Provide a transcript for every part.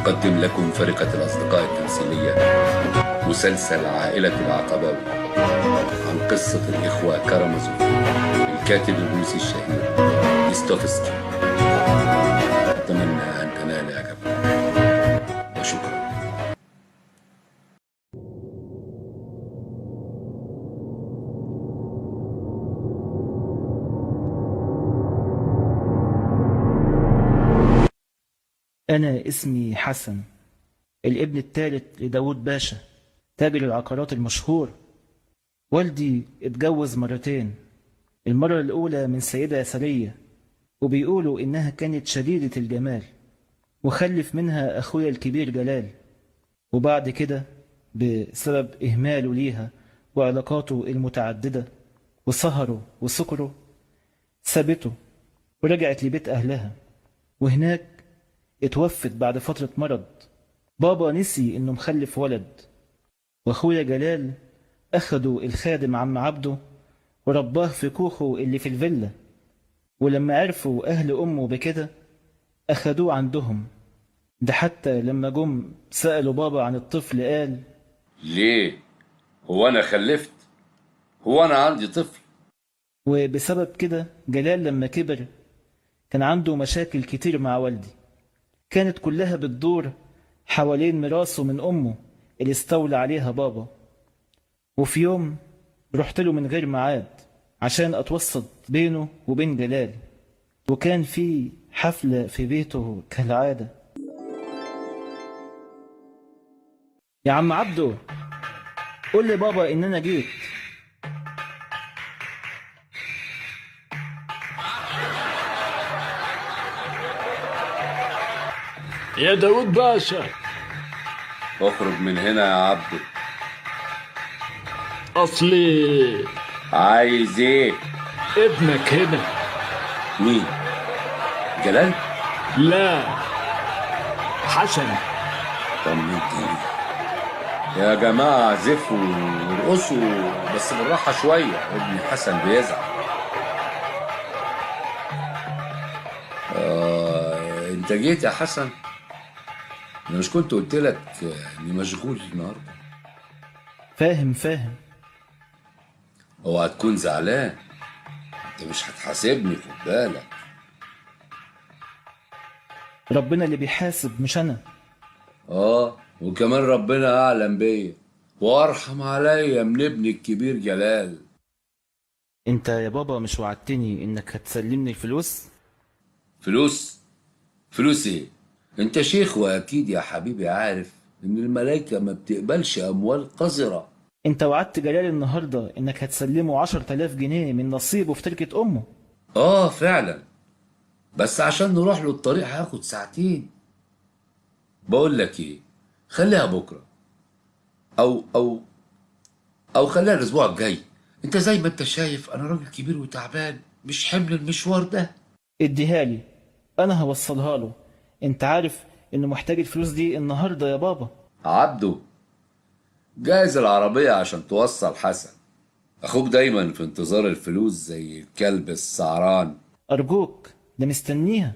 تقدم لكم فرقة الأصدقاء التمثيلية مسلسل عائلة العقباوي عن قصة الإخوة كارامازوف الكاتب الروسي الشهير ديستوفسكي. أتمنى أن تنال إعجابكم وشكرا. أنا اسمي حسن، الابن الثالث لداود باشا تاجر العقارات المشهور. والدي اتجوز مرتين، المرة الأولى من سيدة يسارية وبيقولوا إنها كانت شديدة الجمال، وخلف منها أخويا الكبير جلال. وبعد كده بسبب إهماله ليها وعلاقاته المتعددة وسهره وسكره سابته ورجعت لبيت أهلها، وهناك اتوفت بعد فترة مرض. بابا نسي إنه مخلف ولد، وأخويا جلال أخدوا الخادم عم عبده ورباه في كوخه اللي في الفيلا. ولما عرفوا أهل أمه بكده أخدوه عندهم. ده حتى لما جم سألوا بابا عن الطفل قال: ليه؟ هو أنا خلفت؟ هو أنا عندي طفل؟ وبسبب كده جلال لما كبر كان عنده مشاكل كتير مع والدي، كانت كلها بتدور حوالين ميراثه من أمه اللي استولى عليها بابا. وفي يوم رحت له من غير ميعاد عشان أتوسط بينه وبين جلال، وكان في حفلة في بيته كالعادة. يا عم عبده، قول لي بابا إن أنا جيت. يا داود باشا، اخرج من هنا يا عبده. أصلي عايز ايه؟ ابنك هنا. مين؟ جلال؟ لا، حسن. طمنتني يا جماعة، اعزفوا وارقصوا بس بالراحة شوية، ابن حسن بيزعل. انت جيت يا حسن؟ انا مش كنت قلت لك اني مشغول النهارده؟ فاهم. اوعى تكون زعلان، انت مش هتحاسبني، خد بالك. ربنا اللي بيحاسب مش أنا. وكمان ربنا اعلم بيا وارحم عليا من ابني الكبير جلال. انت يا بابا مش وعدتني انك هتسلمني الفلوس؟ فلوس ايه؟ انت شيخ واكيد يا حبيبي عارف ان الملايكة ما بتقبلش اموال قذرة. انت وعدت جلال النهاردة انك هتسلمه 10,000 جنيه من نصيبه في تركة امه. فعلا، بس عشان نروح له الطريق هياخد ساعتين. بقول لك ايه، خليها بكرة او خليها الاسبوع الجاي. انت زي ما انت شايف انا راجل كبير وتعبان، مش حمل المشوار ده. اديها لي، انا هوصلها له. انت عارف انه محتاج الفلوس دي النهاردة يا بابا. عبده، جاهز العربية عشان توصل حسن. اخوك دايما في انتظار الفلوس زي الكلب السعران. ارجوك، ده مستنيها.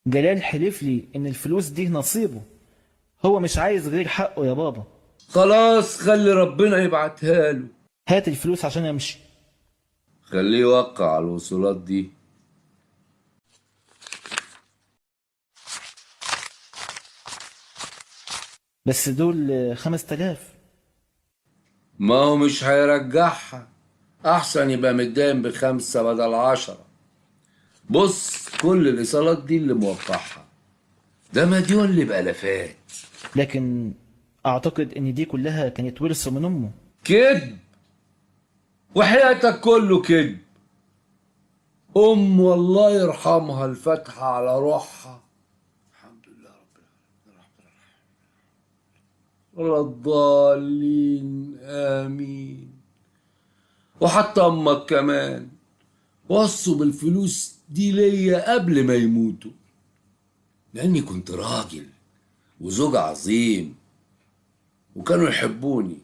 جلال حلف لي ان الفلوس دي نصيبه، هو مش عايز غير حقه يا بابا. خلاص، خلي ربنا يبعتها له. هات الفلوس عشان امشي. خليه يوقع على الوصولات دي. بس دول 5,000. ما هو مش هيرجعها، احسن يبقى متداين ب5 بدل 10. بص، كل الايصالات دي اللي موقعها، ده مديون اللي بألافات. لكن اعتقد ان دي كلها كانت ورثة من امه. كذب، وحياتك كله كذب. والله يرحمها الفاتحة على روحها. الحمد لله رب العالمين ولا الضالين، آمين. وحتى أمك كمان وصوا بالفلوس دي ليا قبل ما يموتوا، لأني كنت راجل وزوج عظيم وكانوا يحبوني.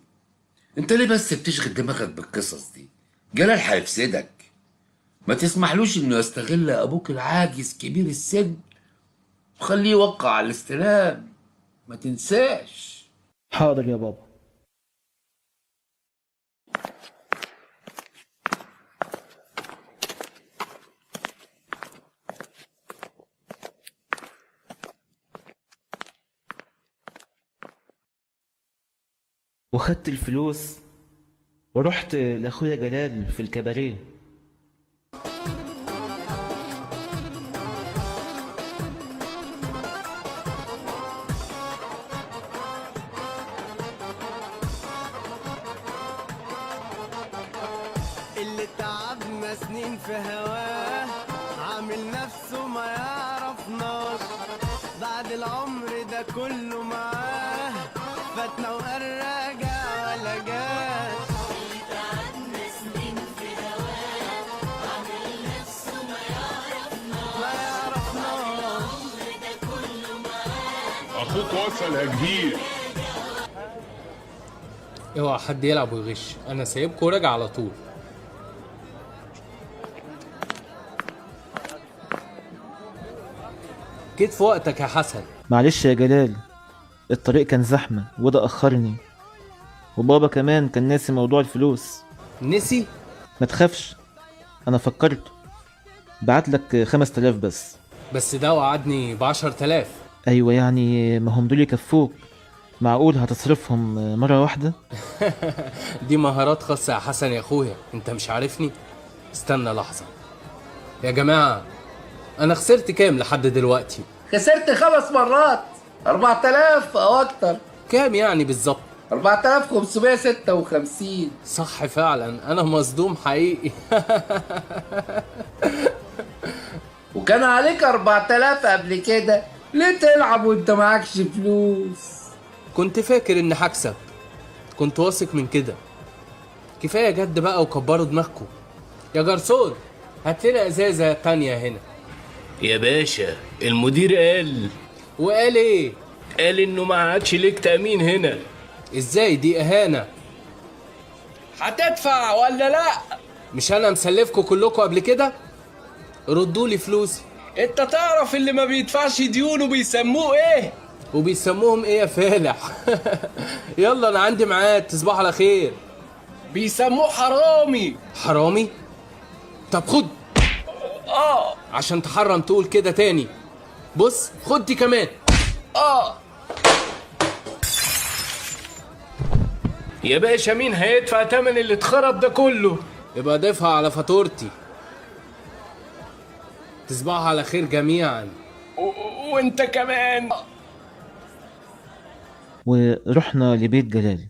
انت ليه بس بتشغل دماغك بالقصص دي؟ جلال هيفسدك. ما تسمحلوش انه يستغل ابوك العاجز كبير السن وخليه يوقع على الاستلام. ما تنساش. حاضر يا بابا. وخدت الفلوس ورحت لاخويا جلال في الكباريه. اللي تعبنا سنين في هواه عامل نفسه ما يعرفناش، بعد العمر ده كله معاه فاتنا وقال راجع ولا جاش. اللي تعبنا سنين في هواه عامل نفسه ما يعرفناش، العمر ده كله معاه. اخوك وصل يا كبير. اوعى حد يلعب ويغش، انا سايبكوا وراجع على طول. جيت في وقتك يا حسن. معلش يا جلال، الطريق كان زحمة وده أخرني، وبابا كمان كان ناسي موضوع الفلوس. نسي؟ ما تخافش، أنا فكرت بعتلك 5000 بس. بس ده وعدني ب10,000. أيوة يعني ما هم دول يكفوك، معقول هتصرفهم مرة واحدة؟ دي مهارات خاصة يا حسن يا اخويا، انت مش عارفني؟ استنى لحظة يا جماعة، انا خسرت كام لحد دلوقتي؟ خسرت 5 مرات، 4000 او اكتر. كام يعني بالظبط؟ 4556. صح فعلا، انا مصدوم حقيقي. وكان عليك 4000 قبل كده، ليه تلعب وانت معكش فلوس؟ كنت فاكر اني هكسب، كنت واثق من كده. كفايه جد بقى وكبروا دماغكم. يا جرسون هات لنا ازازه تانية هنا. يا باشا المدير قال. وقال ايه؟ قال انه ما عادش ليك تأمين هنا. ازاي دي اهانه؟ هتدفع ولا لا؟ مش انا مسلفكم كلكم قبل كده؟ ردوا لي فلوسي. انت تعرف اللي ما بيدفعش ديونه بيسموه ايه؟ وبيسموهم ايه يا فالح؟ يلا انا عندي ميعاد، تصبحوا على خير. بيسموه حرامي. حرامي؟ طب خد. عشان تحرم تقول كده تاني. بص خد دي كمان. يا باشا مين هيدفع تمن اللي اتخرب ده كله؟ يبقى ضيفها على فاتورتي. تصبحوا على خير جميعا. وانت كمان. ورحنا لبيت جلال.